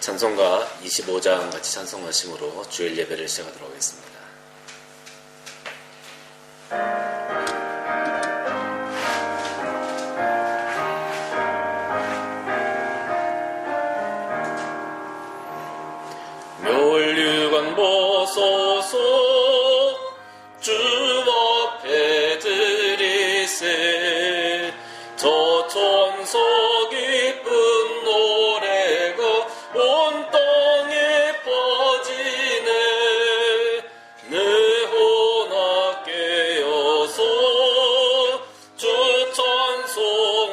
찬송가 25장 같이 찬송하심으로 주일 예배를 시작하도록 하겠습니다. 멸류관 보소서 주 앞에 드리세 저 천사 기쁜 노래가 온 땅에 퍼지네 내 혼악 깨어서 주 찬송하여라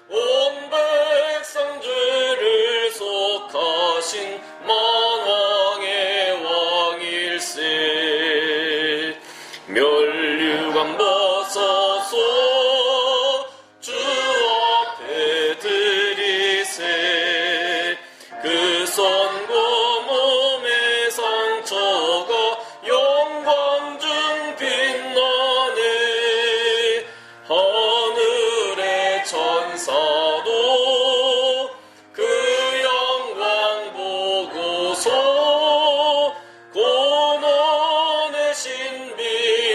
온 백성 죄를 속하신 만왕의 왕일세 멸류관 벗어서 주 앞에 드리세 그 손과 몸의 상처가 영광 중 빛나네 하늘의 천사도 그 영광 보고서 고난의 신비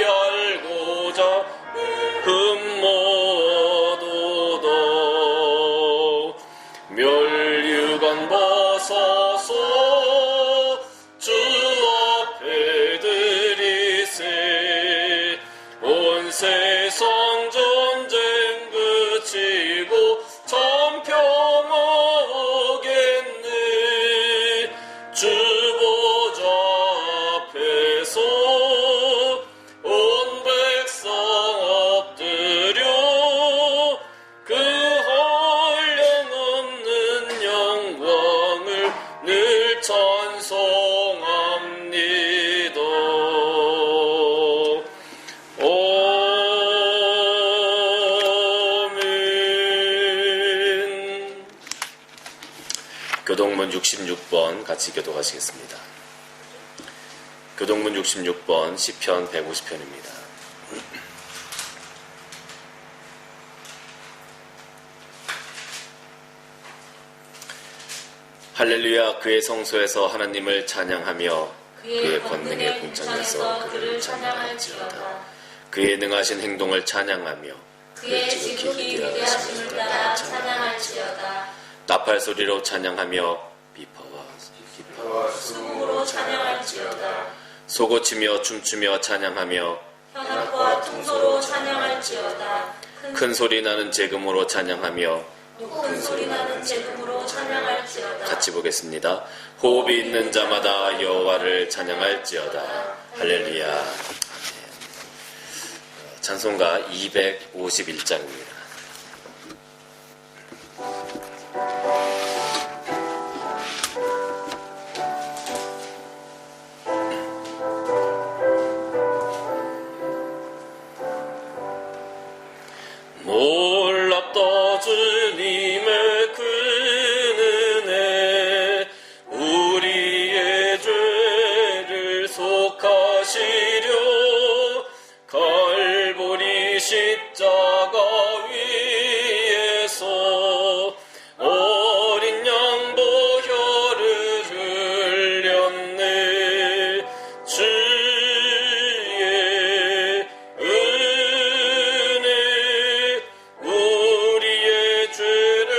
알고자 흠모도다 멸류관 벗어서 주 앞에 드리세 온 세상 전쟁 그치고 참 평화 오겠네 주 보좌 앞에서 온 백성 엎드려 그 한량없는 영광을 늘 찬송합니다. 아멘. 교동문 66번 같이 교독하시겠습니다. 교동문 66번 시편 150편입니다. 할렐루야 그의 성소에서 하나님을 찬양하며 그의 권능의 궁창에서 그를 찬양할지어다 그의 능하신 행동을 찬양하며 그의 지극히 위대하심을 따라 찬양할지어다 나팔 소리로 찬양하며 비파와 수금으로 찬양할지어다 소고치며 춤추며 찬양하며 현악과 퉁소로 찬양할지어다 큰 소리 나는 제금으로 찬양하며 높은 소리 나는 제금으로 찬양할지어다 같이 보겠습니다. 호흡이 있는 자마다 여호와를 찬양할지어다. 할렐루야. 아멘. 찬송가 251장입니다. 놀랍다 주님의 그 은혜 우리의 죄를 속하시려 갈보리 십자가 위에서 어린 양 보혈을 흘렸네 주의 은혜 우리의 죄를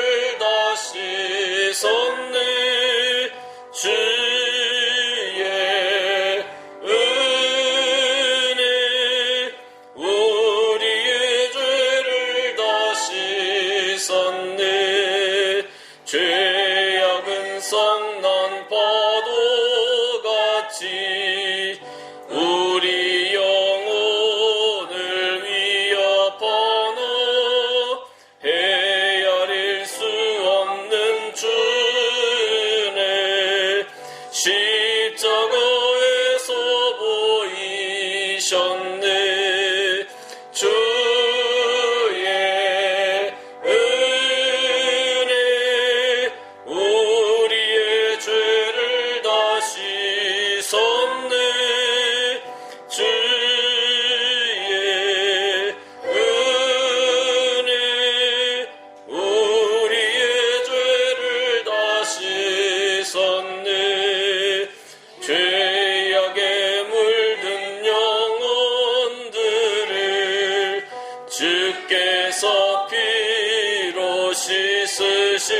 주께서 피로 씻으시네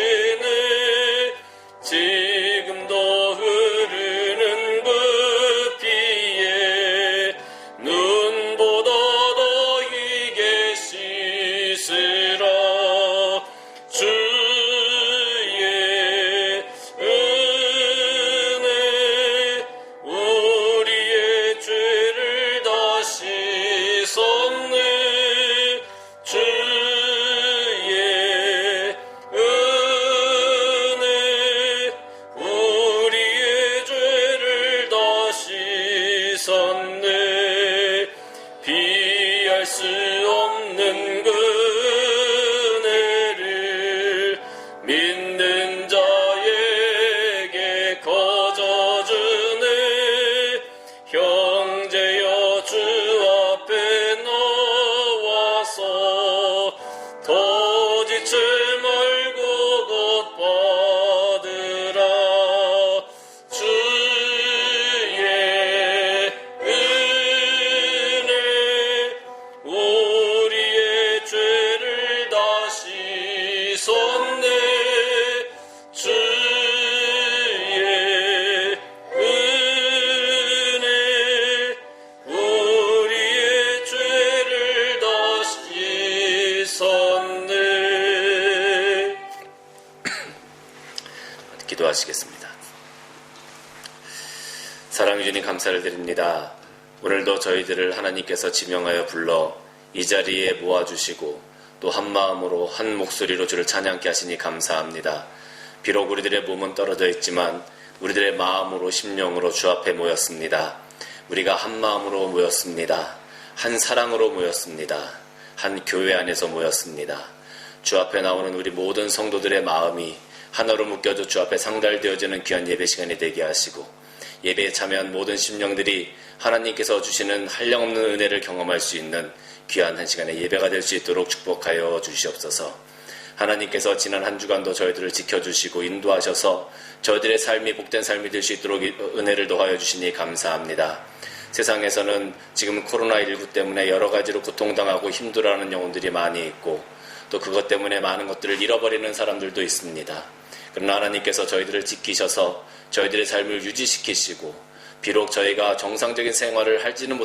지금도 흐르는 그 피에 눈보다 더 희게 씻으라 주의 은혜 우리의 죄를 다 씻었네 주의 은혜 우리의 죄를 다 씻었네 비할 수 없는 그 은혜를 믿는 자에게 거저주네 형제여 주 앞에 나와서 더 지체 말고 곧 받으라 주의 은혜 우리의 죄를 다 씻었네 주의 은혜 우리의 죄를 다 씻었네. 기도하시겠습니다. 사랑해 주님 감사를 드립니다. 오늘도 저희들을 하나님께서 지명하여 불러 이 자리에 모아주시고 또 한마음으로 한 목소리로 주를 찬양케 하시니 감사합니다. 비록 우리들의 몸은 떨어져 있지만 우리들의 마음으로 심령으로 주 앞에 모였습니다. 우리가 한 마음으로 모였습니다. 한 사랑으로 모였습니다. 한 교회 안에서 모였습니다. 주 앞에 나오는 우리 모든 성도들의 마음이 하나로 묶여져 주 앞에 상달되어지는 귀한 예배 시간이 되게 하시고 예배에 참여한 모든 심령들이 하나님께서 주시는 한량없는 은혜를 경험할 수 있는 귀한 한 시간의 예배가 될 수 있도록 축복하여 주시옵소서. 하나님께서 지난 한 주간도 저희들을 지켜주시고 인도하셔서 저희들의 삶이 복된 삶이 될 수 있도록 은혜를 더하여 주시니 감사합니다. 세상에서는 지금 코로나19 때문에 여러 가지로 고통당하고 힘들어하는 영혼들이 많이 있고 또 그것 때문에 많은 것들을 잃어버리는 사람들도 있습니다. 그러나 하나님께서 저희들을 지키셔서 저희들의 삶을 유지시키시고 비록 저희가 정상적인 생활을 할지는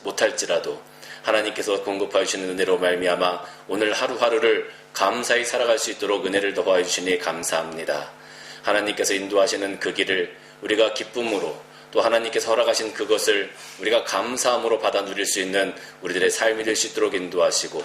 못할지라도 하나님께서 공급하여 주시는 은혜로 말미암아 오늘 하루하루를 감사히 살아갈 수 있도록 은혜를 더하여 주시니 감사합니다. 하나님께서 인도하시는 그 길을 우리가 기쁨으로 또 하나님께서 허락하신 그것을 우리가 감사함으로 받아 누릴 수 있는 우리들의 삶이 될 수 있도록 인도하시고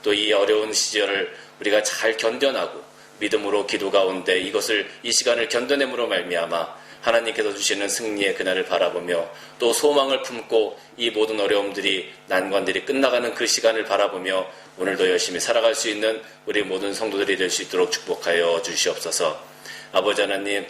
또 이 어려운 시절을 우리가 잘 견뎌나고 믿음으로 기도 가운데 이것을 이 시간을 견뎌냄으로 말미암아 하나님께서 주시는 승리의 그날을 바라보며 또 소망을 품고 이 모든 어려움들이 난관들이 끝나가는 그 시간을 바라보며 오늘도 열심히 살아갈 수 있는 우리 모든 성도들이 될 수 있도록 축복하여 주시옵소서. 아버지 하나님,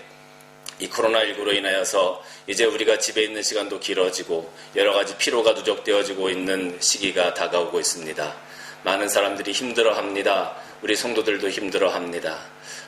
이 코로나19로 인하여서 이제 우리가 집에 있는 시간도 길어지고 여러 가지 피로가 누적되어지고 있는 시기가 다가오고 있습니다. 많은 사람들이 힘들어합니다. 우리 성도들도 힘들어합니다.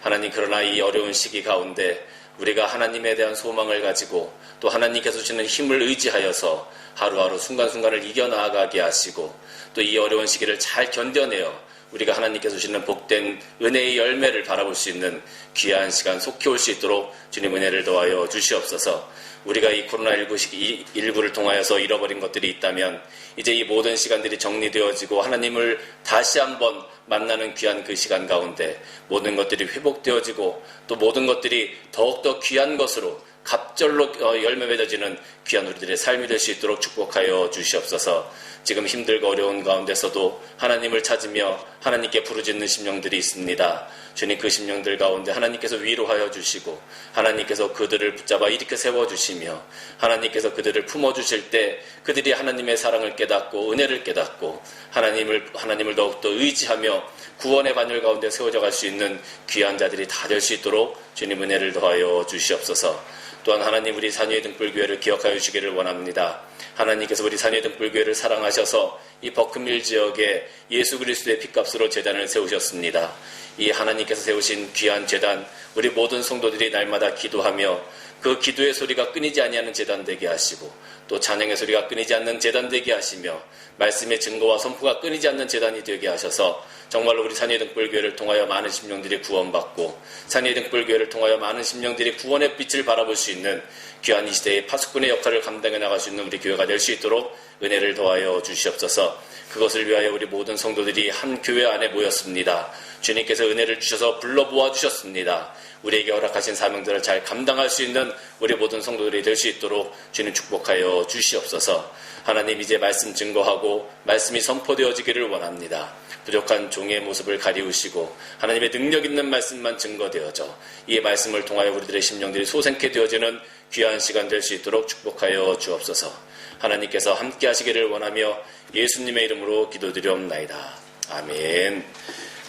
하나님, 그러나 이 어려운 시기 가운데 우리가 하나님에 대한 소망을 가지고 또 하나님께서 주시는 힘을 의지하여서 하루하루 순간순간을 이겨나가게 하시고 또 이 어려운 시기를 잘 견뎌내어 우리가 하나님께서 주시는 복된 은혜의 열매를 바라볼 수 있는 귀한 시간 속히 올 수 있도록 주님 은혜를 더하여 주시옵소서. 우리가 이 코로나19를 통하여서 잃어버린 것들이 있다면 이제 이 모든 시간들이 정리되어지고 하나님을 다시 한번 만나는 귀한 그 시간 가운데 모든 것들이 회복되어지고 또 모든 것들이 더욱더 귀한 것으로 갑절로 열매 맺어지는 귀한 우리들의 삶이 될 수 있도록 축복하여 주시옵소서. 지금 힘들고 어려운 가운데서도 하나님을 찾으며 하나님께 부르짖는 심령들이 있습니다. 주님, 그 심령들 가운데 하나님께서 위로하여 주시고 하나님께서 그들을 붙잡아 일으켜 세워주시며 하나님께서 그들을 품어주실 때 그들이 하나님의 사랑을 깨닫고 은혜를 깨닫고 하나님을 더욱더 의지하며 구원의 반열 가운데 세워져 갈 수 있는 귀한 자들이 다 될 수 있도록 주님 은혜를 더하여 주시옵소서. 또한 하나님, 우리 산위의 등불교회를 기억하여 주시기를 원합니다. 하나님께서 우리 산위의 등불교회를 사랑하셔서 이 버크밀 지역에 예수 그리스도의 핏값으로 제단을 세우셨습니다. 이 하나님께서 세우신 귀한 제단, 우리 모든 성도들이 날마다 기도하며 그 기도의 소리가 끊이지 아니하는 제단 되게 하시고 또 찬양의 소리가 끊이지 않는 제단 되게 하시며 말씀의 증거와 선포가 끊이지 않는 제단이 되게 하셔서 정말로 우리 산위등불교회를 통하여 많은 심령들이 구원받고 산위등불교회를 통하여 많은 심령들이 구원의 빛을 바라볼 수 있는 귀한 이 시대의 파수꾼의 역할을 감당해 나갈 수 있는 우리 교회가 될 수 있도록 은혜를 더하여 주시옵소서. 그것을 위하여 우리 모든 성도들이 한 교회 안에 모였습니다. 주님께서 은혜를 주셔서 불러 모아주셨습니다. 우리에게 허락하신 사명들을 잘 감당할 수 있는 우리 모든 성도들이 될 수 있도록 주님 축복하여 주시옵소서. 하나님 이제 말씀 증거하고 말씀이 선포되어지기를 원합니다. 부족한 종의 모습을 가리우시고 하나님의 능력 있는 말씀만 증거되어져 이 말씀을 통하여 우리들의 심령들이 소생케 되어지는 귀한 시간 될 수 있도록 축복하여 주옵소서. 하나님께서 함께 하시기를 원하며 예수님의 이름으로 기도드리옵나이다. 아멘.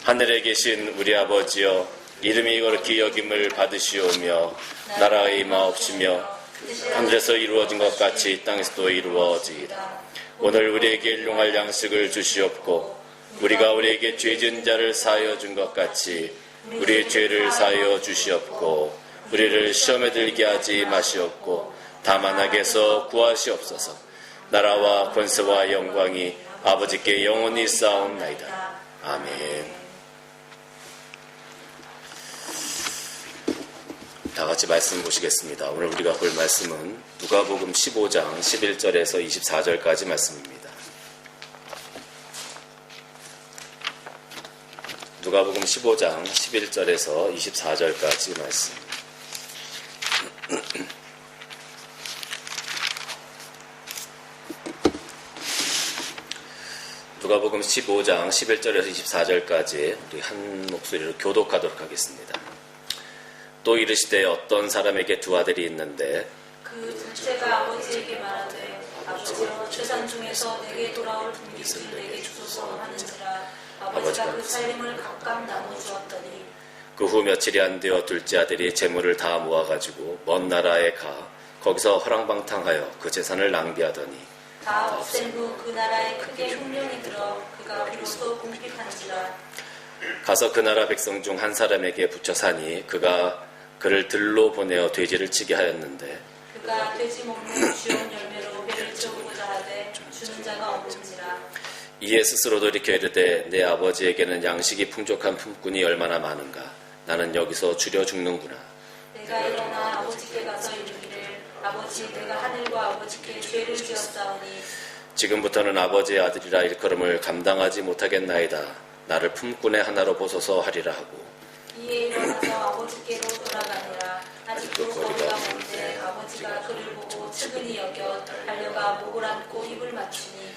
하늘에 계신 우리 아버지여, 이름이 거룩히 여김을 받으시오며 나라의 임하옵시며 하늘에서 이루어진 것 같이 이 땅에서도 이루어지이다. 오늘 우리에게 일용할 양식을 주시옵고 우리가 우리에게 죄진 자를 사하여 준 것 같이 우리의 죄를 사하여 주시옵고 우리를 시험에 들게 하지 마시옵고 다만 악에서 구하시옵소서. 나라와 권세와 영광이 아버지께 영원히 쌓옵나이다. 아멘. 다 같이 말씀 보시겠습니다. 오늘 우리가 볼 말씀은 누가복음 15장 11절에서 24절까지 말씀입니다. 누가복음 15장 11절에서 24절까지 말씀. 누가복음 15장 11절에서 24절까지 우리 한 목소리로 교독하도록 하겠습니다. 또 이르시되 어떤 사람에게 두 아들이 있는데 그 둘째가 아버지에게 말하되 아버지여 재산 중에서 내게 돌아올 분깃을 내게 주소서 하는지라. 아버지가 그 살림을 각각 나눠 주었더니 그 후 며칠이 안 되어 둘째 아들이 재물을 다 모아가지고 먼 나라에 가 거기서 허랑방탕하여 그 재산을 낭비하더니 다 없앤 후 그 나라에 크게 흉년이 들어 그가 비로소 궁핍한지라. 가서 그 나라 백성 중 한 사람에게 붙여 사니 그가 그를 들로 보내어 돼지를 치게 하였는데 그가 돼지 먹는 주용 열매로 배를 채우고자 하되 주는 자가 없는지라. 이에 스스로 돌이켜 이르되 내 아버지에게는 양식이 풍족한 품꾼이 얼마나 많은가. 나는 여기서 줄여 죽는구나. 내가 일어나 아버지께 가서 이르기를 아버지 내가 하늘과 아버지께 죄를 지었사오니 지금부터는 아버지의 아들이라 일컬음을 감당하지 못하겠나이다. 나를 품꾼의 하나로 보소서 하리라 하고 이에 일어나서 아버지께로 돌아가니라. 아직도 거리가 먼데 아버지가 그를 보고 측은히 여겨 달려가 목을 안고 입을 맞추니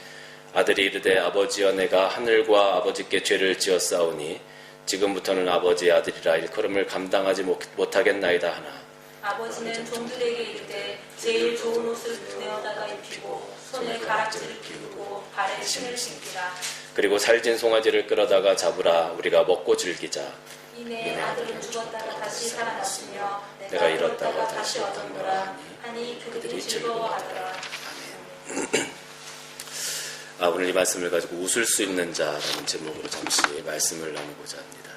아들이 이르되 아버지여 내가 하늘과 아버지께 죄를 지었사오니 지금부터는 아버지의 아들이라 일컬음을 감당하지 못하겠나이다 하나 아버지는 종들에게 이르되 제일 좋은 옷을 내어다가 입히고 손에 가락지를 끼우고 발에 신을 신기라. 그리고 살진 송아지를 끌어다가 잡으라. 우리가 먹고 즐기자. 이내 아들은 죽었다가 다시 살아났으며 내가 잃었다가 다시 얻었노라 하니 그들이 즐거워하더라. 오늘 이 말씀을 가지고 웃을 수 있는 자라는 제목으로 잠시 말씀을 나누고자 합니다.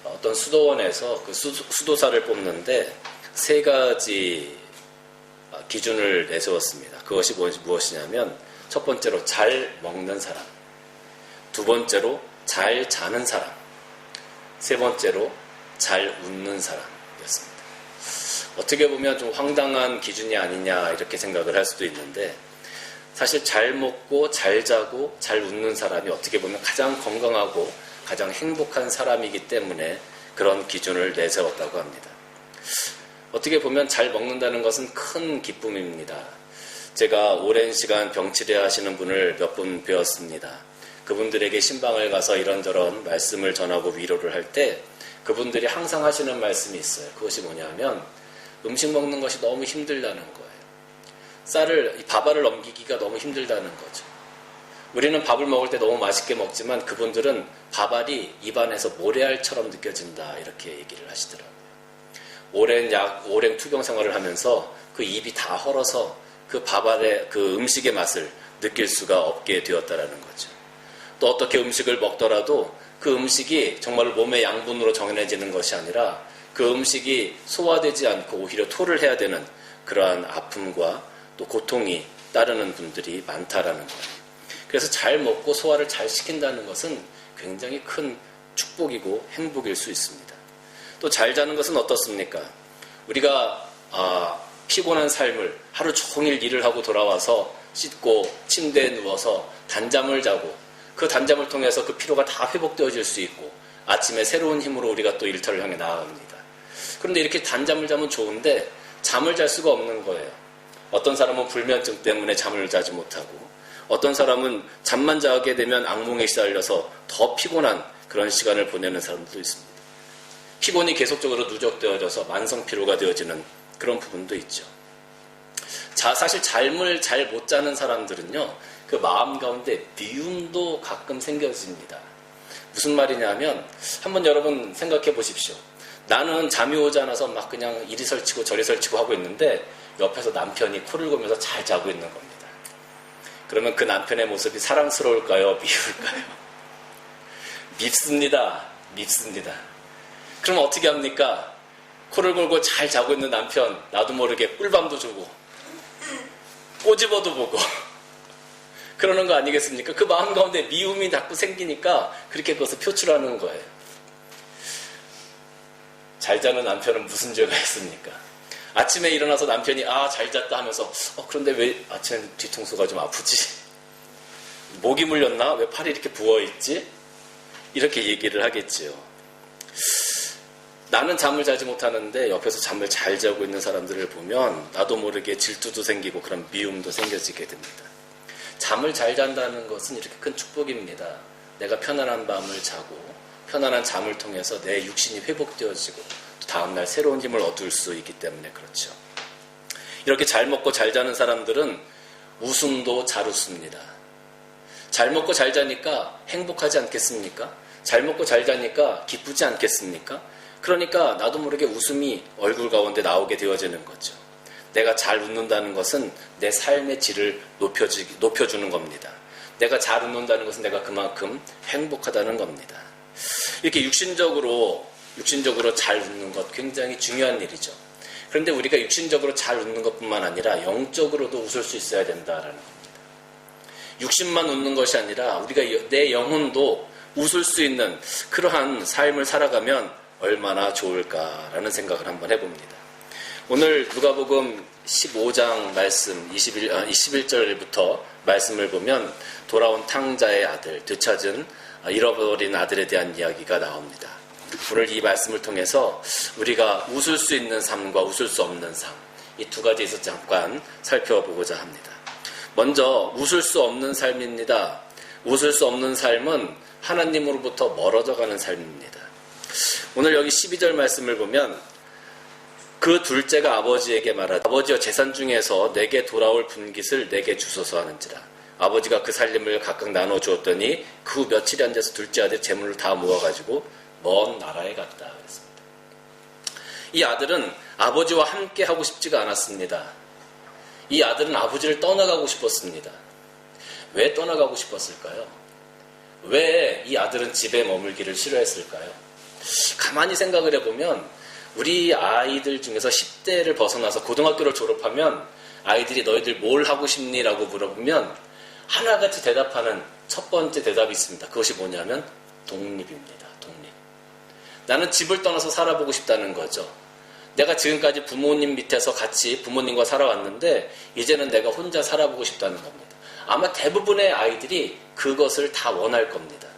어떤 수도원에서 그 수도사를 뽑는데 세 가지 기준을 내세웠습니다. 그것이 무엇이냐면 첫 번째로 잘 먹는 사람, 두 번째로 잘 자는 사람, 세 번째로 잘 웃는 사람이었습니다. 어떻게 보면 좀 황당한 기준이 아니냐 이렇게 생각을 할 수도 있는데 사실 잘 먹고 잘 자고 잘 웃는 사람이 어떻게 보면 가장 건강하고 가장 행복한 사람이기 때문에 그런 기준을 내세웠다고 합니다. 어떻게 보면 잘 먹는다는 것은 큰 기쁨입니다. 제가 오랜 시간 병치레 하시는 분을 몇 분 배웠습니다. 그분들에게 신방을 가서 이런저런 말씀을 전하고 위로를 할 때 그분들이 항상 하시는 말씀이 있어요. 그것이 뭐냐면 음식 먹는 것이 너무 힘들다는 거예요. 밥알을 넘기기가 너무 힘들다는 거죠. 우리는 밥을 먹을 때 너무 맛있게 먹지만 그분들은 밥알이 입안에서 모래알처럼 느껴진다 이렇게 얘기를 하시더라고요. 오랜 투병 생활을 하면서 그 입이 다 헐어서 그 밥알의 그 음식의 맛을 느낄 수가 없게 되었다라는 거죠. 또 어떻게 음식을 먹더라도 그 음식이 정말 몸의 양분으로 정해지는 것이 아니라 그 음식이 소화되지 않고 오히려 토를 해야 되는 그러한 아픔과 또 고통이 따르는 분들이 많다라는 거예요. 그래서 잘 먹고 소화를 잘 시킨다는 것은 굉장히 큰 축복이고 행복일 수 있습니다. 또 잘 자는 것은 어떻습니까? 우리가 피곤한 삶을 하루 종일 일을 하고 돌아와서 씻고 침대에 누워서 단잠을 자고 그 단잠을 통해서 그 피로가 다 회복되어질 수 있고 아침에 새로운 힘으로 우리가 또 일터를 향해 나아갑니다. 그런데 이렇게 단잠을 자면 좋은데 잠을 잘 수가 없는 거예요. 어떤 사람은 불면증 때문에 잠을 자지 못하고 어떤 사람은 잠만 자게 되면 악몽에 시달려서 더 피곤한 그런 시간을 보내는 사람도 있습니다. 피곤이 계속적으로 누적되어져서 만성피로가 되어지는 그런 부분도 있죠. 사실 잠을 잘 못 자는 사람들은요, 그 마음 가운데 미움도 가끔 생겨집니다. 무슨 말이냐면, 한번 여러분 생각해 보십시오. 나는 잠이 오지 않아서 막 그냥 이리 설치고 저리 설치고 하고 있는데, 옆에서 남편이 코를 골면서 잘 자고 있는 겁니다. 그러면 그 남편의 모습이 사랑스러울까요? 미울까요? 밉습니다. 밉습니다. 그럼 어떻게 합니까? 코를 골고 잘 자고 있는 남편, 나도 모르게 꿀밤도 주고 꼬집어도 보고 그러는 거 아니겠습니까? 그 마음 가운데 미움이 자꾸 생기니까 그렇게 그것을 표출하는 거예요. 잘 자는 남편은 무슨 죄가 있습니까? 아침에 일어나서 남편이 잘 잤다 하면서 그런데 왜 아침에 뒤통수가 좀 아프지? 목이 물렸나? 왜 팔이 이렇게 부어있지? 이렇게 얘기를 하겠지요. 나는 잠을 자지 못하는데 옆에서 잠을 잘 자고 있는 사람들을 보면 나도 모르게 질투도 생기고 그런 미움도 생겨지게 됩니다. 잠을 잘 잔다는 것은 이렇게 큰 축복입니다. 내가 편안한 밤을 자고 편안한 잠을 통해서 내 육신이 회복되어지고 또 다음날 새로운 힘을 얻을 수 있기 때문에 그렇죠. 이렇게 잘 먹고 잘 자는 사람들은 웃음도 잘 웃습니다. 잘 먹고 잘 자니까 행복하지 않겠습니까? 잘 먹고 잘 자니까 기쁘지 않겠습니까? 그러니까 나도 모르게 웃음이 얼굴 가운데 나오게 되어지는 거죠. 내가 잘 웃는다는 것은 내 삶의 질을 높여주는 겁니다. 내가 잘 웃는다는 것은 내가 그만큼 행복하다는 겁니다. 이렇게 육신적으로 잘 웃는 것 굉장히 중요한 일이죠. 그런데 우리가 육신적으로 잘 웃는 것뿐만 아니라 영적으로도 웃을 수 있어야 된다라는 겁니다. 육신만 웃는 것이 아니라 우리가 내 영혼도 웃을 수 있는 그러한 삶을 살아가면 얼마나 좋을까라는 생각을 한번 해봅니다. 오늘 누가복음 15장 말씀 21절부터 말씀을 보면 돌아온 탕자의 아들, 되찾은 잃어버린 아들에 대한 이야기가 나옵니다. 오늘 이 말씀을 통해서 우리가 웃을 수 있는 삶과 웃을 수 없는 삶, 이 두 가지에서 잠깐 살펴보고자 합니다. 먼저 웃을 수 없는 삶입니다. 웃을 수 없는 삶은 하나님으로부터 멀어져가는 삶입니다. 오늘 여기 12절 말씀을 보면 그 둘째가 아버지에게 말하되 아버지여 재산 중에서 내게 돌아올 분깃을 내게 주소서 하는지라. 아버지가 그 살림을 각각 나눠 주었더니 그 후 며칠이 안 돼서 둘째 아들 재물을 다 모아가지고 먼 나라에 갔다 그랬습니다. 이 아들은 아버지와 함께 하고 싶지가 않았습니다. 이 아들은 아버지를 떠나가고 싶었습니다. 왜 떠나가고 싶었을까요? 왜 이 아들은 집에 머물기를 싫어했을까요? 가만히 생각을 해보면 우리 아이들 중에서 10대를 벗어나서 고등학교를 졸업하면 아이들이 너희들 뭘 하고 싶니? 라고 물어보면 하나같이 대답하는 첫 번째 대답이 있습니다. 그것이 뭐냐면 독립입니다. 독립. 나는 집을 떠나서 살아보고 싶다는 거죠. 내가 지금까지 부모님 밑에서 같이 부모님과 살아왔는데 이제는 내가 혼자 살아보고 싶다는 겁니다. 아마 대부분의 아이들이 그것을 다 원할 겁니다.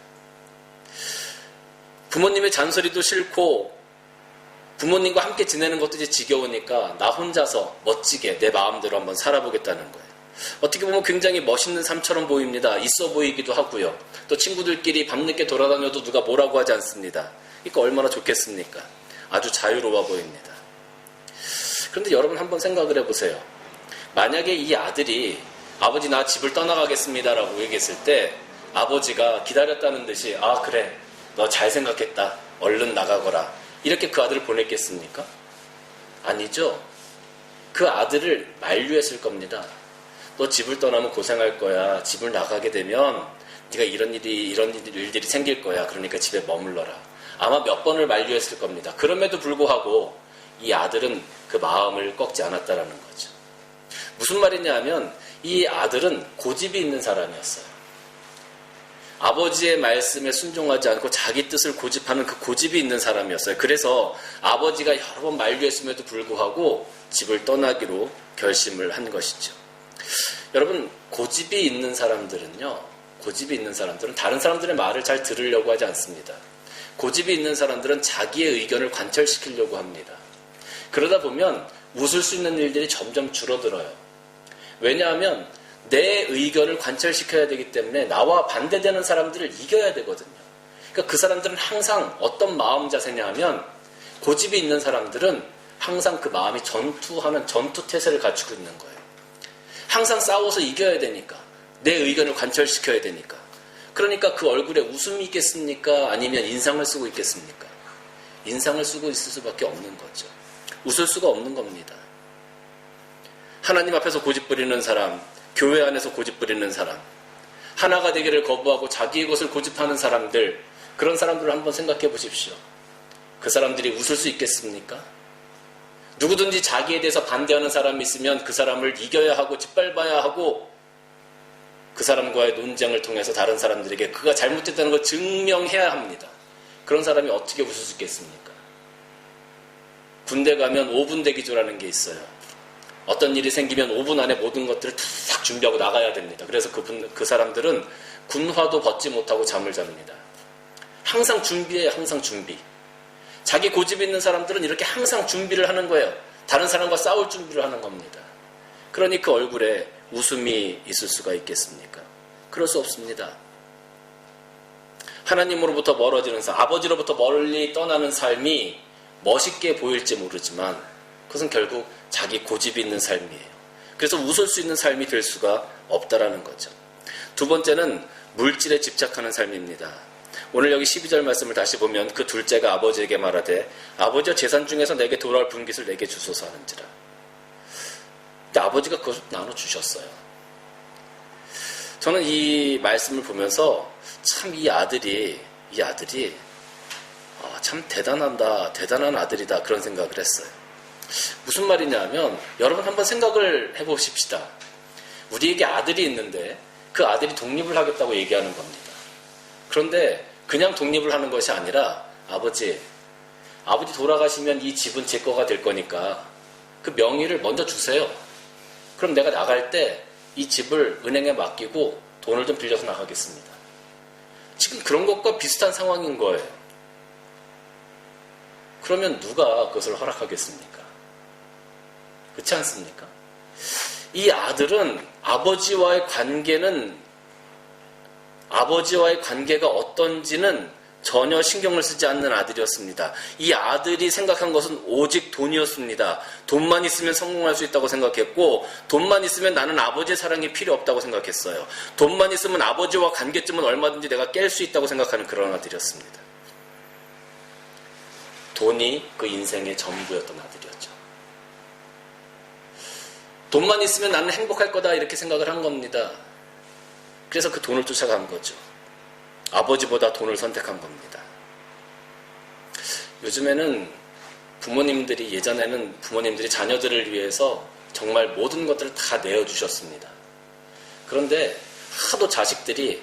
부모님의 잔소리도 싫고 부모님과 함께 지내는 것도 이제 지겨우니까 나 혼자서 멋지게 내 마음대로 한번 살아보겠다는 거예요. 어떻게 보면 굉장히 멋있는 삶처럼 보입니다. 있어 보이기도 하고요. 또 친구들끼리 밤늦게 돌아다녀도 누가 뭐라고 하지 않습니다. 그러니까 얼마나 좋겠습니까? 아주 자유로워 보입니다. 그런데 여러분 한번 생각을 해보세요. 만약에 이 아들이 아버지 나 집을 떠나가겠습니다 라고 얘기했을 때 아버지가 기다렸다는 듯이 그래 너 잘 생각했다 얼른 나가거라 이렇게 그 아들을 보냈겠습니까? 아니죠. 그 아들을 만류했을 겁니다. 너 집을 떠나면 고생할 거야. 집을 나가게 되면 네가 이런 일들이 생길 거야. 그러니까 집에 머물러라. 아마 몇 번을 만류했을 겁니다. 그럼에도 불구하고 이 아들은 그 마음을 꺾지 않았다라는 거죠. 무슨 말이냐 하면 이 아들은 고집이 있는 사람이었어요. 아버지의 말씀에 순종하지 않고 자기 뜻을 고집하는 그 고집이 있는 사람이었어요. 그래서 아버지가 여러 번 만류했음에도 불구하고 집을 떠나기로 결심을 한 것이죠. 여러분, 고집이 있는 사람들은 다른 사람들의 말을 잘 들으려고 하지 않습니다. 고집이 있는 사람들은 자기의 의견을 관철시키려고 합니다. 그러다 보면 웃을 수 있는 일들이 점점 줄어들어요. 왜냐하면 내 의견을 관철시켜야 되기 때문에 나와 반대되는 사람들을 이겨야 되거든요. 그러니까 그 사람들은 항상 어떤 마음 자세냐 하면 고집이 있는 사람들은 항상 그 마음이 전투하는 전투태세를 갖추고 있는 거예요. 항상 싸워서 이겨야 되니까. 내 의견을 관철시켜야 되니까. 그러니까 그 얼굴에 웃음이 있겠습니까? 아니면 인상을 쓰고 있겠습니까? 인상을 쓰고 있을 수밖에 없는 거죠. 웃을 수가 없는 겁니다. 하나님 앞에서 고집 부리는 사람, 교회 안에서 고집 부리는 사람, 하나가 되기를 거부하고 자기의 것을 고집하는 사람들, 그런 사람들을 한번 생각해 보십시오. 그 사람들이 웃을 수 있겠습니까? 누구든지 자기에 대해서 반대하는 사람이 있으면 그 사람을 이겨야 하고 짓밟아야 하고 그 사람과의 논쟁을 통해서 다른 사람들에게 그가 잘못했다는 걸 증명해야 합니다. 그런 사람이 어떻게 웃을 수 있겠습니까? 군대 가면 5분 대기조라는 게 있어요. 어떤 일이 생기면 5분 안에 모든 것들을 탁 준비하고 나가야 됩니다. 그래서 그 사람들은 군화도 벗지 못하고 잠을 잡니다. 항상 준비해요. 항상 준비. 자기 고집 있는 사람들은 이렇게 항상 준비를 하는 거예요. 다른 사람과 싸울 준비를 하는 겁니다. 그러니 그 얼굴에 웃음이 있을 수가 있겠습니까? 그럴 수 없습니다. 하나님으로부터 멀어지는 삶, 아버지로부터 멀리 떠나는 삶이 멋있게 보일지 모르지만 그것은 결국 자기 고집이 있는 삶이에요. 그래서 웃을 수 있는 삶이 될 수가 없다라는 거죠. 두 번째는 물질에 집착하는 삶입니다. 오늘 여기 12절 말씀을 다시 보면 그 둘째가 아버지에게 말하되 아버지여 재산 중에서 내게 돌아올 분깃을 내게 주소서 하는지라. 근데 아버지가 그것을 나눠주셨어요. 저는 이 말씀을 보면서 참 이 아들이 참 대단한 아들이다 그런 생각을 했어요. 무슨 말이냐 하면 여러분 한번 생각을 해보십시다. 우리에게 아들이 있는데 그 아들이 독립을 하겠다고 얘기하는 겁니다. 그런데 그냥 독립을 하는 것이 아니라 아버지 돌아가시면 이 집은 제 거가 될 거니까 그 명의를 먼저 주세요. 그럼 내가 나갈 때 이 집을 은행에 맡기고 돈을 좀 빌려서 나가겠습니다. 지금 그런 것과 비슷한 상황인 거예요. 그러면 누가 그것을 허락하겠습니까? 그렇지 않습니까? 이 아들은 아버지와의 관계가 어떤지는 전혀 신경을 쓰지 않는 아들이었습니다. 이 아들이 생각한 것은 오직 돈이었습니다. 돈만 있으면 성공할 수 있다고 생각했고 돈만 있으면 나는 아버지의 사랑이 필요 없다고 생각했어요. 돈만 있으면 아버지와 관계쯤은 얼마든지 내가 깰 수 있다고 생각하는 그런 아들이었습니다. 돈이 그 인생의 전부였던 아들이었죠. 돈만 있으면 나는 행복할 거다 이렇게 생각을 한 겁니다. 그래서 그 돈을 쫓아간 거죠. 아버지보다 돈을 선택한 겁니다. 예전에는 부모님들이 자녀들을 위해서 정말 모든 것들을 다 내어주셨습니다. 그런데 하도 자식들이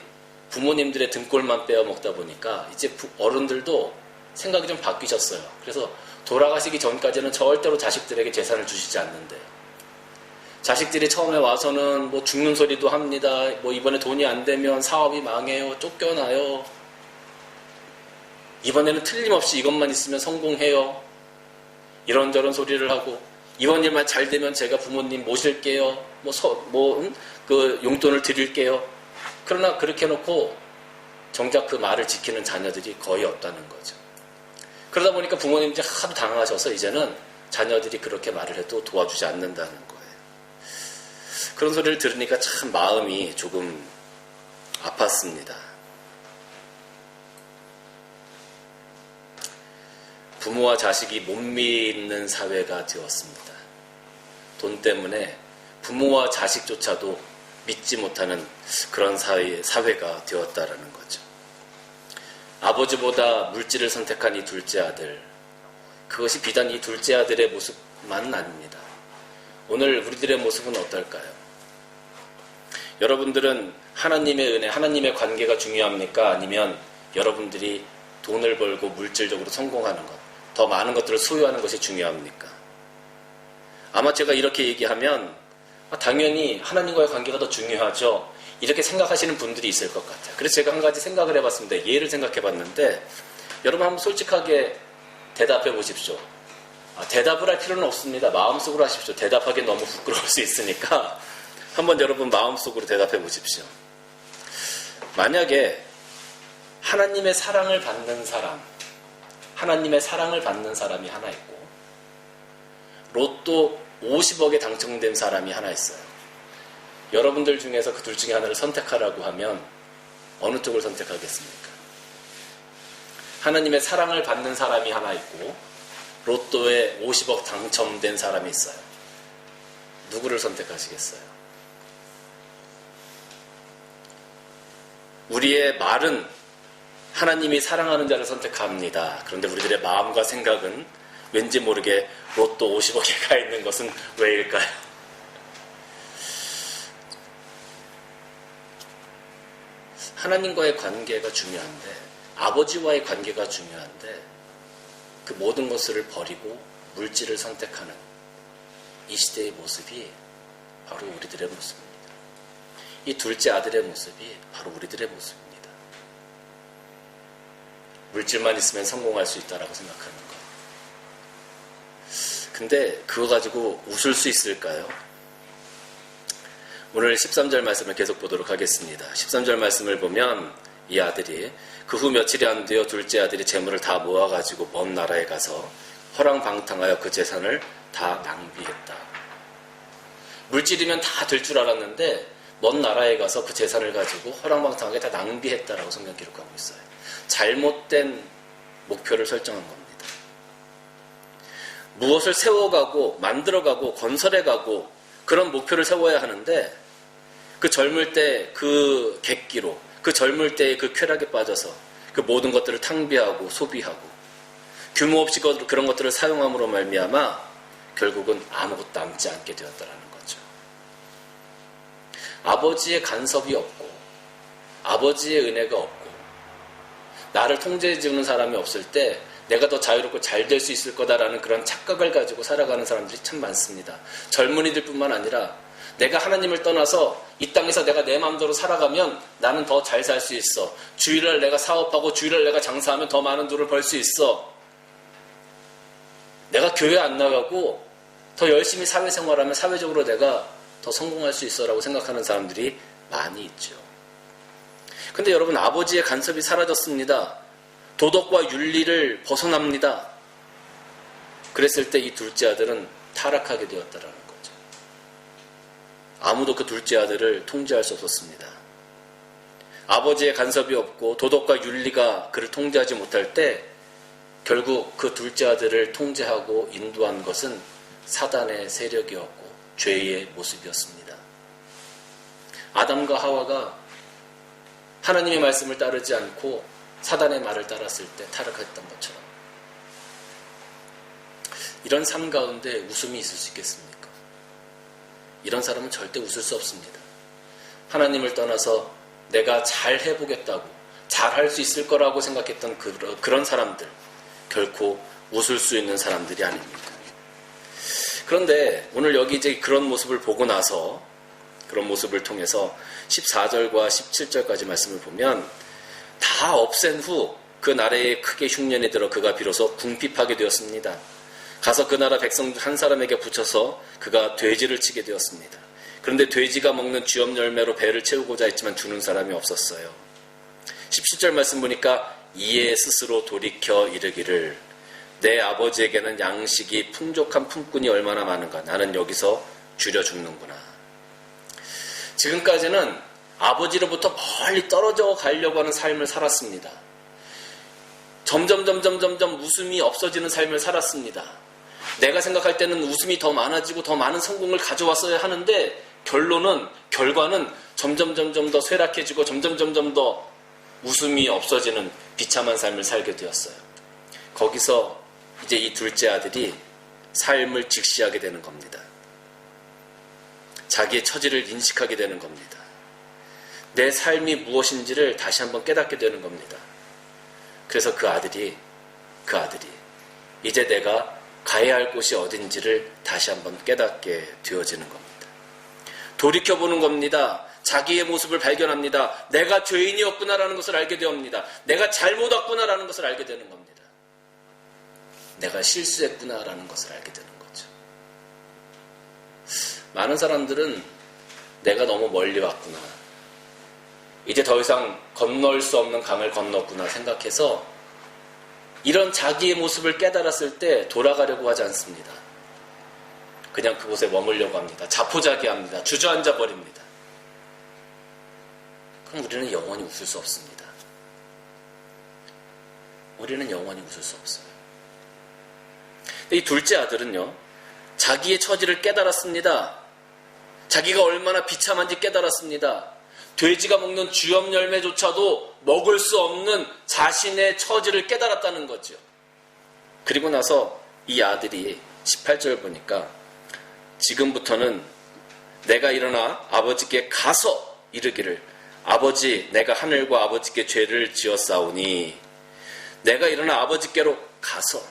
부모님들의 등골만 빼어먹다 보니까 이제 어른들도 생각이 좀 바뀌셨어요. 그래서 돌아가시기 전까지는 절대로 자식들에게 재산을 주시지 않는데요. 자식들이 처음에 와서는 뭐 죽는 소리도 합니다. 뭐 이번에 돈이 안 되면 사업이 망해요. 쫓겨나요. 이번에는 틀림없이 이것만 있으면 성공해요. 이런저런 소리를 하고 이번 일만 잘 되면 제가 부모님 모실게요. 그 용돈을 드릴게요. 그러나 그렇게 해놓고 정작 그 말을 지키는 자녀들이 거의 없다는 거죠. 그러다 보니까 부모님들이 하도 당하셔서 이제는 자녀들이 그렇게 말을 해도 도와주지 않는다는 거예요. 그런 소리를 들으니까 참 마음이 조금 아팠습니다. 부모와 자식이 못 믿는 사회가 되었습니다. 돈 때문에 부모와 자식조차도 믿지 못하는 그런 사회가 되었다라는 거죠. 아버지보다 물질을 선택한 이 둘째 아들, 그것이 비단 이 둘째 아들의 모습만은 아닙니다. 오늘 우리들의 모습은 어떨까요? 여러분들은 하나님의 은혜, 하나님의 관계가 중요합니까? 아니면 여러분들이 돈을 벌고 물질적으로 성공하는 것, 더 많은 것들을 소유하는 것이 중요합니까? 아마 제가 이렇게 얘기하면 당연히 하나님과의 관계가 더 중요하죠. 이렇게 생각하시는 분들이 있을 것 같아요. 그래서 제가 한 가지 생각을 해봤습니다. 예를 생각해 봤는데 여러분 한번 솔직하게 대답해 보십시오. 대답을 할 필요는 없습니다. 마음속으로 하십시오. 대답하기 너무 부끄러울 수 있으니까 한번 여러분 마음속으로 대답해 보십시오. 만약에 하나님의 사랑을 받는 사람, 하나님의 사랑을 받는 사람이 하나 있고 로또 50억에 당첨된 사람이 하나 있어요. 여러분들 중에서 그 둘 중에 하나를 선택하라고 하면 어느 쪽을 선택하겠습니까? 하나님의 사랑을 받는 사람이 하나 있고 로또에 50억 당첨된 사람이 있어요. 누구를 선택하시겠어요? 우리의 말은 하나님이 사랑하는 자를 선택합니다. 그런데 우리들의 마음과 생각은 왠지 모르게 로또 50억에 가 있는 것은 왜일까요? 하나님과의 관계가 중요한데, 아버지와의 관계가 중요한데 그 모든 것을 버리고 물질을 선택하는 이 시대의 모습이 바로 우리들의 모습입니다. 이 둘째 아들의 모습이 바로 우리들의 모습입니다. 물질만 있으면 성공할 수 있다라고 생각하는 것. 근데 그거 가지고 웃을 수 있을까요? 오늘 13절 말씀을 계속 보도록 하겠습니다. 13절 말씀을 보면 이 아들이 그 후 며칠이 안 되어 둘째 아들이 재물을 다 모아가지고 먼 나라에 가서 허랑방탕하여 그 재산을 다 낭비했다. 물질이면 다 될 줄 알았는데 먼 나라에 가서 그 재산을 가지고 허랑방탕하게 다 낭비했다라고 성경 기록하고 있어요. 잘못된 목표를 설정한 겁니다. 무엇을 세워가고 만들어가고 건설해가고 그런 목표를 세워야 하는데 그 젊을 때 그 객기로 그 젊을 때의 그 쾌락에 빠져서 그 모든 것들을 탕비하고 소비하고 규모 없이 그런 것들을 사용함으로 말미암아 결국은 아무것도 남지 않게 되었다는 거죠. 아버지의 간섭이 없고 아버지의 은혜가 없고 나를 통제해주는 사람이 없을 때 내가 더 자유롭고 잘 될 수 있을 거다라는 그런 착각을 가지고 살아가는 사람들이 참 많습니다. 젊은이들 뿐만 아니라 내가 하나님을 떠나서 이 땅에서 내가 내 마음대로 살아가면 나는 더 잘 살 수 있어. 주일날 내가 사업하고 주일날 내가 장사하면 더 많은 돈을 벌 수 있어. 내가 교회 안 나가고 더 열심히 사회생활하면 사회적으로 내가 더 성공할 수 있어라고 생각하는 사람들이 많이 있죠. 근데 여러분, 아버지의 간섭이 사라졌습니다. 도덕과 윤리를 벗어납니다. 그랬을 때 이 둘째 아들은 타락하게 되었다라는 거죠. 아무도 그 둘째 아들을 통제할 수 없었습니다. 아버지의 간섭이 없고 도덕과 윤리가 그를 통제하지 못할 때 결국 그 둘째 아들을 통제하고 인도한 것은 사단의 세력이었고 죄의 모습이었습니다. 아담과 하와가 하나님의 말씀을 따르지 않고 사단의 말을 따랐을 때 타락했던 것처럼 이런 삶 가운데 웃음이 있을 수 있겠습니까? 이런 사람은 절대 웃을 수 없습니다. 하나님을 떠나서 내가 잘 해보겠다고 잘할 수 있을 거라고 생각했던 그런 사람들, 결코 웃을 수 있는 사람들이 아닙니다. 그런데 오늘 여기 이제 그런 모습을 보고 나서 그런 모습을 통해서 14절과 17절까지 말씀을 보면 다 없앤 후 그 나라에 크게 흉년이 들어 그가 비로소 궁핍하게 되었습니다. 가서 그 나라 백성 한 사람에게 붙여서 그가 돼지를 치게 되었습니다. 그런데 돼지가 먹는 쥐엄 열매로 배를 채우고자 했지만 주는 사람이 없었어요. 17절 말씀 보니까 이에 스스로 돌이켜 이르기를 내 아버지에게는 양식이 풍족한 품꾼이 얼마나 많은가. 나는 여기서 줄여 죽는구나. 지금까지는 아버지로부터 멀리 떨어져 가려고 하는 삶을 살았습니다. 점점 웃음이 없어지는 삶을 살았습니다. 내가 생각할 때는 웃음이 더 많아지고 더 많은 성공을 가져왔어야 하는데 결과는 점점 더 쇠락해지고 점점 더 웃음이 없어지는 비참한 삶을 살게 되었어요. 거기서 이제 이 둘째 아들이 삶을 직시하게 되는 겁니다. 자기의 처지를 인식하게 되는 겁니다. 내 삶이 무엇인지를 다시 한번 깨닫게 되는 겁니다. 그래서 그 아들이 이제 내가 가야 할 곳이 어딘지를 다시 한번 깨닫게 되어지는 겁니다. 돌이켜보는 겁니다. 자기의 모습을 발견합니다. 내가 죄인이었구나라는 것을 알게 되옵니다. 내가 잘못 왔구나라는 것을 알게 되는 겁니다. 내가 실수했구나라는 것을 알게 되는 거죠. 많은 사람들은 내가 너무 멀리 왔구나, 이제 더 이상 건널 수 없는 강을 건넜구나 생각해서 이런 자기의 모습을 깨달았을 때 돌아가려고 하지 않습니다. 그냥 그곳에 머물려고 합니다. 자포자기합니다. 주저앉아 버립니다. 그럼 우리는 영원히 웃을 수 없습니다. 우리는 영원히 웃을 수 없어요. 이 둘째 아들은요, 자기의 처지를 깨달았습니다. 자기가 얼마나 비참한지 깨달았습니다. 돼지가 먹는 주염 열매조차도 먹을 수 없는 자신의 처지를 깨달았다는 거죠. 그리고 나서 이 아들이 18절 보니까 지금부터는 내가 일어나 아버지께 가서 이르기를, 아버지, 내가 하늘과 아버지께 죄를 지었사오니. 내가 일어나 아버지께로 가서,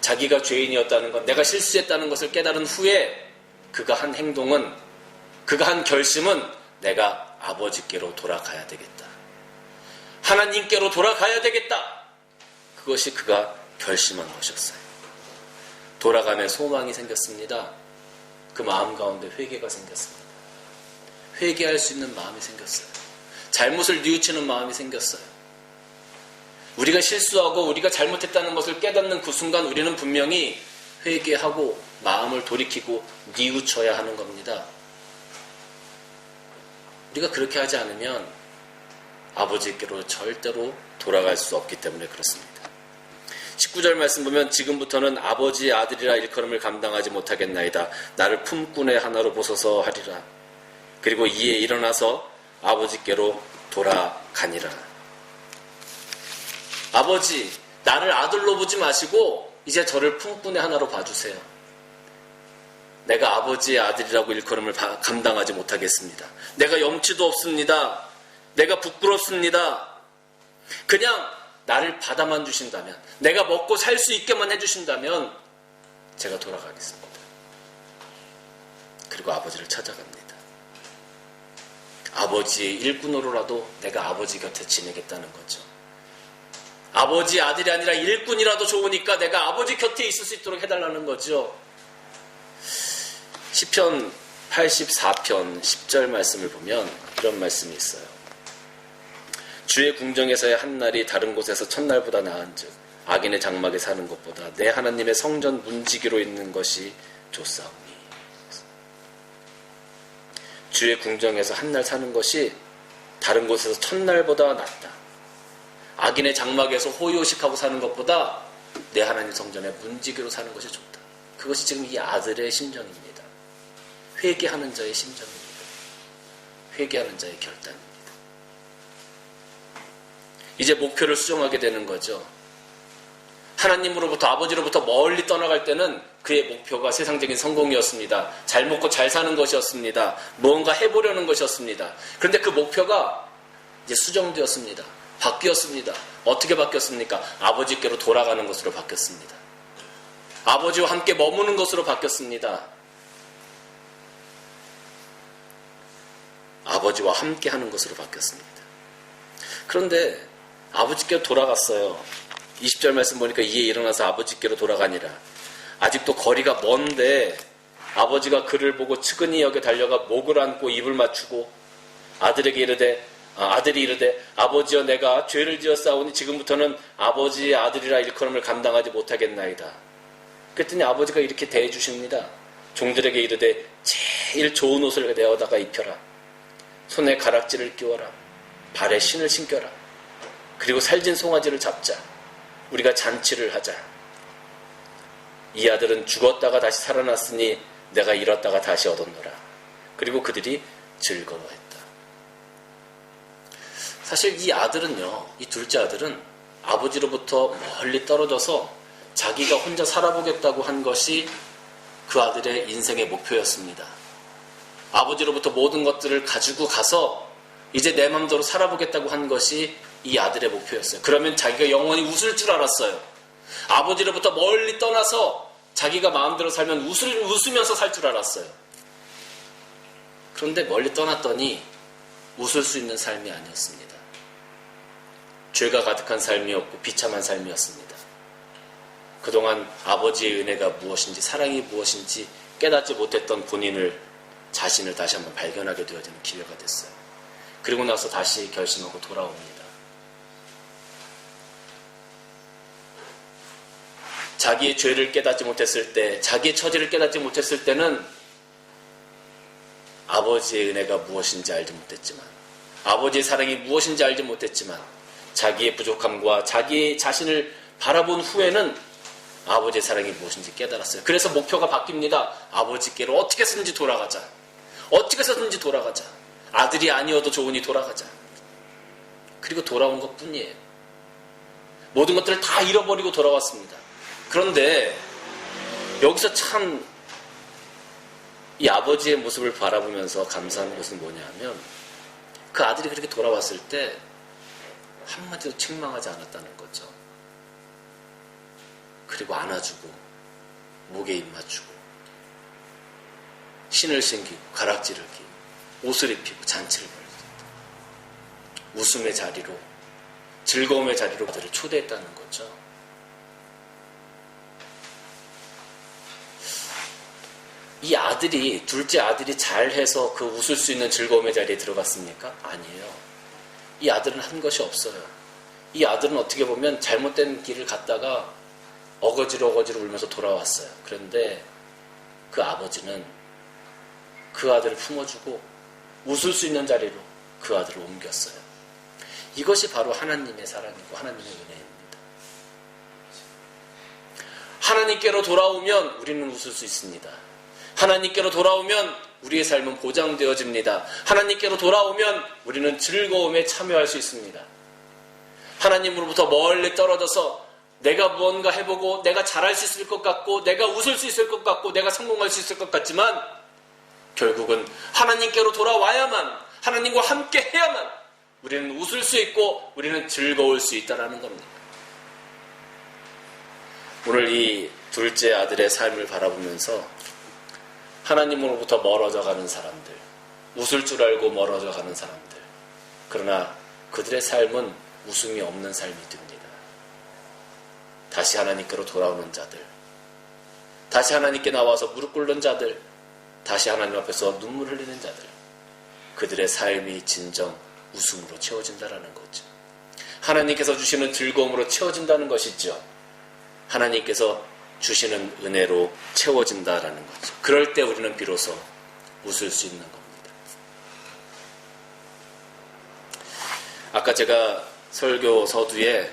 자기가 죄인이었다는 것, 내가 실수했다는 것을 깨달은 후에 그가 한 행동은, 그가 한 결심은 내가 아버지께로 돌아가야 되겠다, 하나님께로 돌아가야 되겠다. 그것이 그가 결심한 것이었어요. 돌아가면 소망이 생겼습니다. 그 마음 가운데 회개가 생겼습니다. 회개할 수 있는 마음이 생겼어요. 잘못을 뉘우치는 마음이 생겼어요. 우리가 실수하고 우리가 잘못했다는 것을 깨닫는 그 순간 우리는 분명히 회개하고 마음을 돌이키고 뉘우쳐야 하는 겁니다. 우리가 그렇게 하지 않으면 아버지께로 절대로 돌아갈 수 없기 때문에 그렇습니다. 19절 말씀 보면 지금부터는 아버지의 아들이라 일컬음을 감당하지 못하겠나이다. 나를 품꾼의 하나로 보소서 하리라. 그리고 이에 일어나서 아버지께로 돌아가니라. 아버지, 나를 아들로 보지 마시고 이제 저를 품꾼의 하나로 봐주세요. 내가 아버지의 아들이라고 일컬음을 감당하지 못하겠습니다. 내가 염치도 없습니다. 내가 부끄럽습니다. 그냥 나를 받아만 주신다면, 내가 먹고 살 수 있게만 해주신다면 제가 돌아가겠습니다. 그리고 아버지를 찾아갑니다. 아버지의 일꾼으로라도 내가 아버지 곁에 지내겠다는 거죠. 아버지 아들이 아니라 일꾼이라도 좋으니까 내가 아버지 곁에 있을 수 있도록 해달라는 거죠. 시편 84편 10절 말씀을 보면 이런 말씀이 있어요. 주의 궁정에서의 한날이 다른 곳에서 첫날보다 나은즉 악인의 장막에 사는 것보다 내 하나님의 성전 문지기로 있는 것이 좋사오니. 주의 궁정에서 한날 사는 것이 다른 곳에서 첫날보다 낫다. 악인의 장막에서 호요식하고 사는 것보다 내 하나님 성전의 문지기로 사는 것이 좋다. 그것이 지금 이 아들의 심정입니다. 회개하는 자의 심정입니다. 회개하는 자의 결단입니다. 이제 목표를 수정하게 되는 거죠. 하나님으로부터, 아버지로부터 멀리 떠나갈 때는 그의 목표가 세상적인 성공이었습니다. 잘 먹고 잘 사는 것이었습니다. 무언가 해보려는 것이었습니다. 그런데 그 목표가 이제 수정되었습니다. 바뀌었습니다. 어떻게 바뀌었습니까? 아버지께로 돌아가는 것으로 바뀌었습니다. 아버지와 함께 머무는 것으로 바뀌었습니다. 아버지와 함께 하는 것으로 바뀌었습니다. 그런데 아버지께로 돌아갔어요. 20절 말씀 보니까 이에 일어나서 아버지께로 돌아가니라. 아직도 거리가 먼데 아버지가 그를 보고 측은히 여겨 달려가 목을 안고 입을 맞추고 아들이 이르되 아버지여, 내가 죄를 지었사오니 지금부터는 아버지의 아들이라 일컬음을 감당하지 못하겠나이다. 그랬더니 아버지가 이렇게 대해주십니다. 종들에게 이르되 제일 좋은 옷을 내어다가 입혀라. 손에 가락지를 끼워라. 발에 신을 신겨라. 그리고 살진 송아지를 잡자. 우리가 잔치를 하자. 이 아들은 죽었다가 다시 살아났으니 내가 잃었다가 다시 얻었노라. 그리고 그들이 즐거워했다. 사실 이 아들은요, 이 둘째 아들은 아버지로부터 멀리 떨어져서 자기가 혼자 살아보겠다고 한 것이 그 아들의 인생의 목표였습니다. 아버지로부터 모든 것들을 가지고 가서 이제 내 마음대로 살아보겠다고 한 것이 이 아들의 목표였어요. 그러면 자기가 영원히 웃을 줄 알았어요. 아버지로부터 멀리 떠나서 자기가 마음대로 살면 웃으면서 살 줄 알았어요. 그런데 멀리 떠났더니 웃을 수 있는 삶이 아니었습니다. 죄가 가득한 삶이었고 비참한 삶이었습니다. 그동안 아버지의 은혜가 무엇인지, 사랑이 무엇인지 깨닫지 못했던 자신을 다시 한번 발견하게 되어지는 기회가 됐어요. 그리고 나서 다시 결심하고 돌아옵니다. 자기의 죄를 깨닫지 못했을 때, 자기의 처지를 깨닫지 못했을 때는 아버지의 은혜가 무엇인지 알지 못했지만, 아버지의 사랑이 무엇인지 알지 못했지만, 자기의 부족함과 자기 자신을 바라본 후에는 아버지의 사랑이 무엇인지 깨달았어요. 그래서 목표가 바뀝니다. 아버지께로 어떻게 해서든지 돌아가자. 어떻게 해서든지 돌아가자. 아들이 아니어도 좋으니 돌아가자. 그리고 돌아온 것 뿐이에요. 모든 것들을 다 잃어버리고 돌아왔습니다. 그런데 여기서 참 이 아버지의 모습을 바라보면서 감사한 것은 뭐냐 하면, 그 아들이 그렇게 돌아왔을 때 한마디도 책망하지 않았다는 거죠. 그리고 안아주고 목에 입 맞추고 신을 신기고 가락지를 끼고 옷을 입히고 잔치를 벌였다. 웃음의 자리로, 즐거움의 자리로 그들을 초대했다는 거죠. 이 아들이, 둘째 아들이 잘해서 그 웃을 수 있는 즐거움의 자리에 들어갔습니까? 아니에요. 이 아들은 한 것이 없어요. 이 아들은 어떻게 보면 잘못된 길을 갔다가 어거지로 울면서 돌아왔어요. 그런데 그 아버지는 그 아들을 품어주고 웃을 수 있는 자리로 그 아들을 옮겼어요. 이것이 바로 하나님의 사랑이고 하나님의 은혜입니다. 하나님께로 돌아오면 우리는 웃을 수 있습니다. 하나님께로 돌아오면 우리의 삶은 보장되어집니다. 하나님께로 돌아오면 우리는 즐거움에 참여할 수 있습니다. 하나님으로부터 멀리 떨어져서 내가 무언가 해보고 내가 잘할 수 있을 것 같고 내가 웃을 수 있을 것 같고 내가 성공할 수 있을 것 같지만, 결국은 하나님께로 돌아와야만, 하나님과 함께 해야만 우리는 웃을 수 있고 우리는 즐거울 수 있다는 겁니다. 오늘 이 둘째 아들의 삶을 바라보면서 하나님으로부터 멀어져 가는 사람들, 웃을 줄 알고 멀어져 가는 사람들, 그러나 그들의 삶은 웃음이 없는 삶이 됩니다. 다시 하나님께로 돌아오는 자들, 다시 하나님께 나와서 무릎 꿇는 자들, 다시 하나님 앞에서 눈물 흘리는 자들, 그들의 삶이 진정 웃음으로 채워진다는 거죠. 하나님께서 주시는 즐거움으로 채워진다는 것이죠. 하나님께서 주시는 은혜로 채워진다라는 거죠. 그럴 때 우리는 비로소 웃을 수 있는 겁니다. 아까 제가 설교 서두에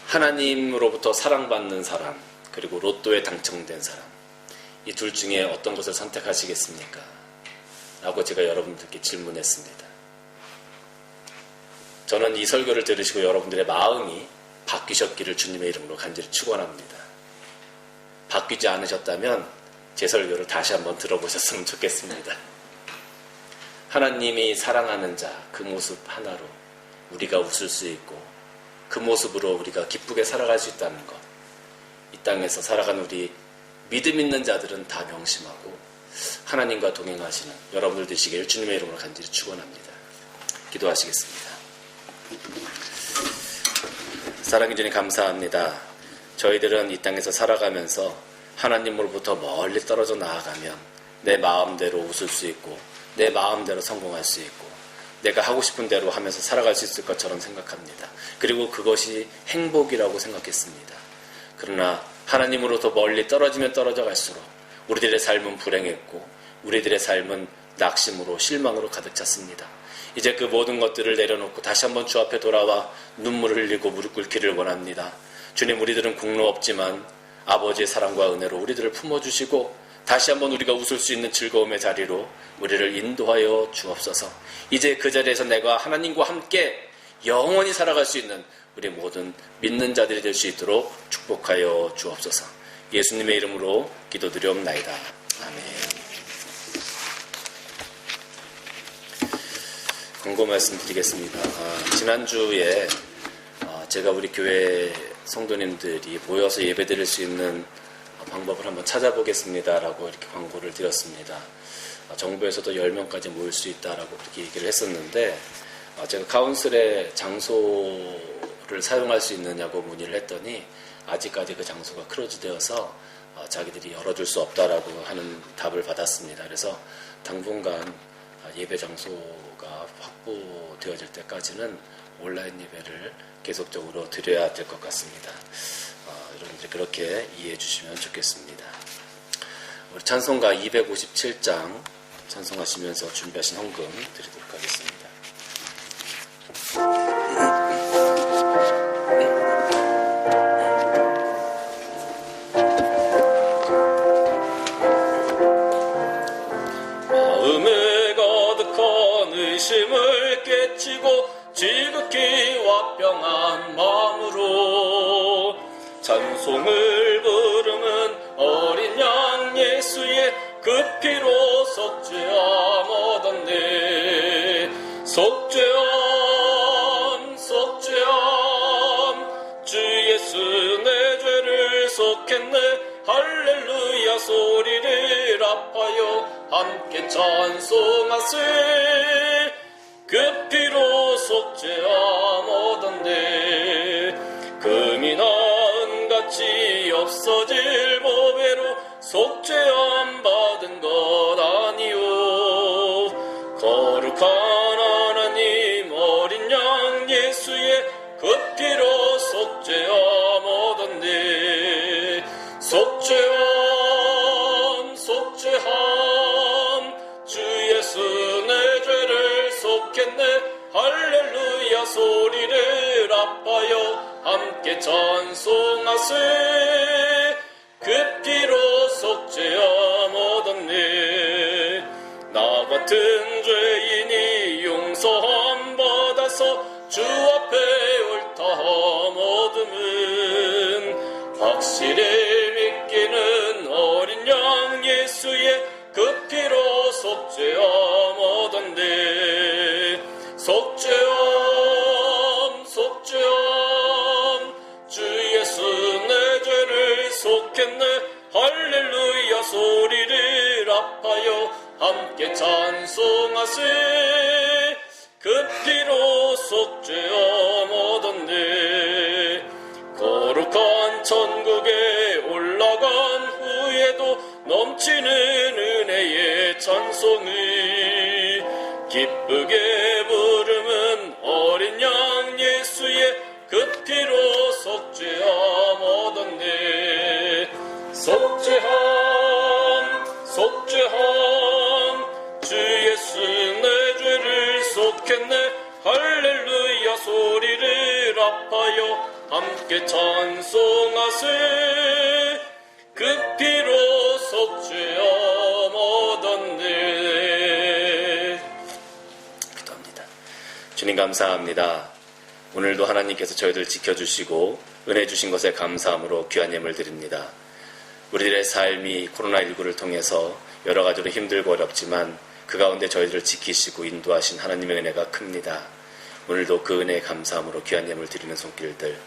하나님으로부터 사랑받는 사람, 그리고 로또에 당첨된 사람, 이 둘 중에 어떤 것을 선택하시겠습니까? 라고 제가 여러분들께 질문했습니다. 저는 이 설교를 들으시고 여러분들의 마음이 바뀌셨기를 주님의 이름으로 간절히 축원합니다. 바뀌지 않으셨다면 제 설교를 다시 한번 들어보셨으면 좋겠습니다. 하나님이 사랑하는 자, 그 모습 하나로 우리가 웃을 수 있고 그 모습으로 우리가 기쁘게 살아갈 수 있다는 것, 이 땅에서 살아가는 우리 믿음 있는 자들은 다 명심하고 하나님과 동행하시는 여러분들 되시기를 주님의 이름으로 간절히 축원합니다. 기도하시겠습니다. 사랑해 주님 감사합니다. 저희들은 이 땅에서 살아가면서 하나님으로부터 멀리 떨어져 나아가면 내 마음대로 웃을 수 있고 내 마음대로 성공할 수 있고 내가 하고 싶은 대로 하면서 살아갈 수 있을 것처럼 생각합니다. 그리고 그것이 행복이라고 생각했습니다. 그러나 하나님으로부터 멀리 떨어지면 떨어져 갈수록 우리들의 삶은 불행했고 우리들의 삶은 낙심으로 실망으로 가득 찼습니다. 이제 그 모든 것들을 내려놓고 다시 한번 주 앞에 돌아와 눈물을 흘리고 무릎 꿇기를 원합니다. 주님, 우리들은 공로 없지만 아버지의 사랑과 은혜로 우리들을 품어주시고 다시 한번 우리가 웃을 수 있는 즐거움의 자리로 우리를 인도하여 주옵소서. 이제 그 자리에서 내가 하나님과 함께 영원히 살아갈 수 있는 우리 모든 믿는 자들이 될 수 있도록 축복하여 주옵소서. 예수님의 이름으로 기도드리옵나이다. 아멘. 권고 말씀드리겠습니다. 지난주에 제가 우리 교회 성도님들이 모여서 예배드릴 수 있는 방법을 한번 찾아보겠습니다 라고 이렇게 광고를 드렸습니다. 정부에서도 10명까지 모일 수 있다라고 그렇게 얘기를 했었는데, 제가 카운슬의 장소를 사용할 수 있느냐고 문의를 했더니 아직까지 그 장소가 크로즈되어서 자기들이 열어줄 수 없다라고 하는 답을 받았습니다. 그래서 당분간 예배 장소가 확보되어질 때까지는 온라인 예배를 계속적으로 드려야 될 것 같습니다. 여러분들이 그렇게 이해해 주시면 좋겠습니다. 우리 찬송가 257장 찬송하시면서 준비하신 헌금 드리도록 하겠습니다. 마음에 가득한 의심을 깨치고 지극히 화평한 마음으로 찬송을 부르는 어린 양 예수의 그 피로 속죄함 얻었네. 속죄함 속죄함 주 예수 내 죄를 속했네. 할렐루야 소리를 합하여 함께 찬송하세. 그 피로 속죄함 얻었네. 금이나 은같이 없어질 보배로 속죄함 받은 것 아니오. 거룩한 하나님 어린 양 예수의 그 피로 속죄함 얻었네. 속죄함 속죄함 주 예수 내 죄를 속했네. 할렐루야 소리를 합하여 함께 찬송하세. 그 피로 속죄함 얻었네. 나 같은 죄인이 용서함 받아서 주 앞에 옳다함 얻음은 확실히 믿기는 어린 양 예수의 그 피로 속죄함 얻었네. 속죄함 속죄함 주 예수 내 죄를 속했네. 할렐루야 소리를 합하여 함께 찬송하세. 그 피로 속죄함 얻었네. 거룩한 천국에 올라간 후에도 넘치는 은혜의 찬송을 기쁘게 부르는 어린 양 예수의 그 피로 속죄함 얻었네. 속죄함 속죄함 주 예수 내 죄를 속했네. 할렐루야 소리를 합하여 함께 찬송하세. 그 피로 속죄함 얻었네. 기도합니다. 주님 감사합니다. 오늘도 하나님께서 저희들 지켜주시고 은혜 주신 것에 감사함으로 귀한 예물 드립니다. 우리들의 삶이 코로나19를 통해서 여러 가지로 힘들고 어렵지만 그 가운데 저희들을 지키시고 인도하신 하나님의 은혜가 큽니다. 오늘도 그 은혜에 감사함으로 귀한 예물 드리는 손길들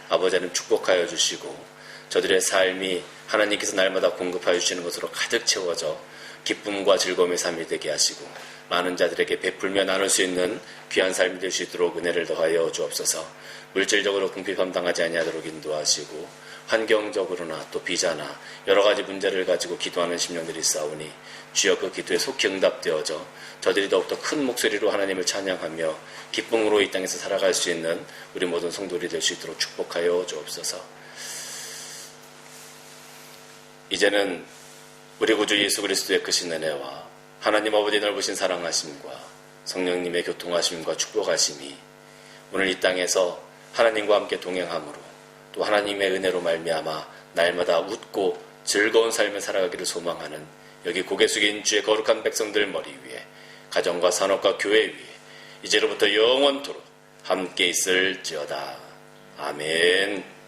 아버지 하나님 축복하여 주시고 저들의 삶이 하나님께서 날마다 공급하여 주시는 것으로 가득 채워져 기쁨과 즐거움의 삶이 되게 하시고 많은 자들에게 베풀며 나눌 수 있는 귀한 삶이 될 수 있도록 은혜를 더하여 주옵소서. 물질적으로 궁핍함당하지 아니하도록 인도하시고 환경적으로나 또 비자나 여러 가지 문제를 가지고 기도하는 심령들이 있사오니 주여 그 기도에 속히 응답되어져 저들이 더욱더 큰 목소리로 하나님을 찬양하며 기쁨으로 이 땅에서 살아갈 수 있는 우리 모든 성도들이 될 수 있도록 축복하여 주옵소서. 이제는 우리 구주 예수 그리스도의 크신 은혜와 하나님 아버지 넓으신 사랑하심과 성령님의 교통하심과 축복하심이 오늘 이 땅에서 하나님과 함께 동행함으로 또 하나님의 은혜로 말미암아 날마다 웃고 즐거운 삶을 살아가기를 소망하는 여기 고개 숙인 주의 거룩한 백성들 머리 위에 가정과 산업과 교회 위에 이제로부터 영원토록 함께 있을지어다. 아멘.